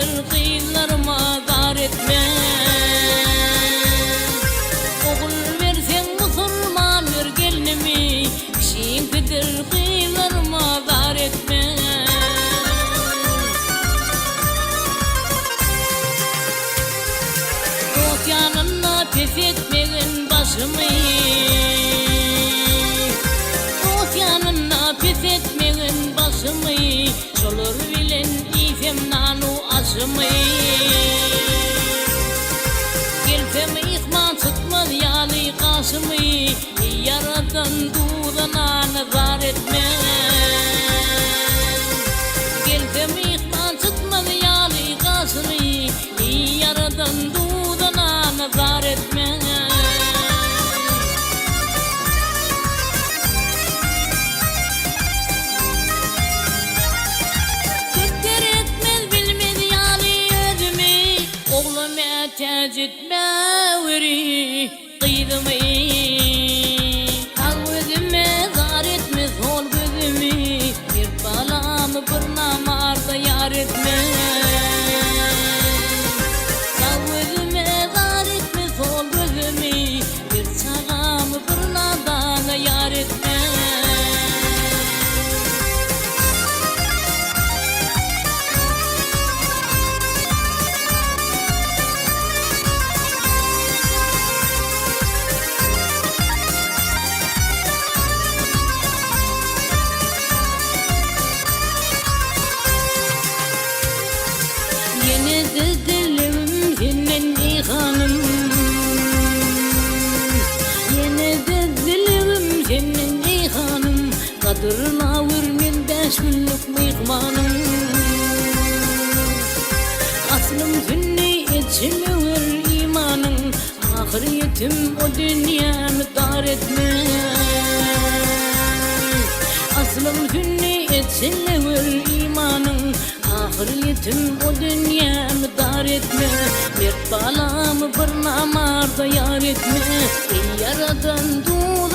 kedir kıylarıma dar etme. Oğul versen musulman ver gelinimi, kişin kedir kıylarıma dar etme. Dost yanına pes etmeyin başımı, dost yanına pes etmeyin başımı, çolur bilen isem nanu aşımı. Gelsem ihman tutmaz yali kaşımı, yaradan dudana nazar etme. Gelsem ihman tutmaz yali kaşımı, yaradan dudana nazar etme. Tecitme veri kıydımı, al gözüme zar etme sol gözümü, bir balamı bir namarda yar etme. Al gözüme zar etme sol gözümü, bir çağamı bir nadana yar etme. Yine de dilim senin hanım, yine de dilim senin hanım, kadırına vurmin 5 günlük mihmanım. Aslım sünni içime ver imanın, ahiriyetim o dünyamı dar etme. Aslım sünni içime ver imanın, ahiriyetim o dünyamı dar etme. Bir balamı bir namarda yar etme. Yaradan dur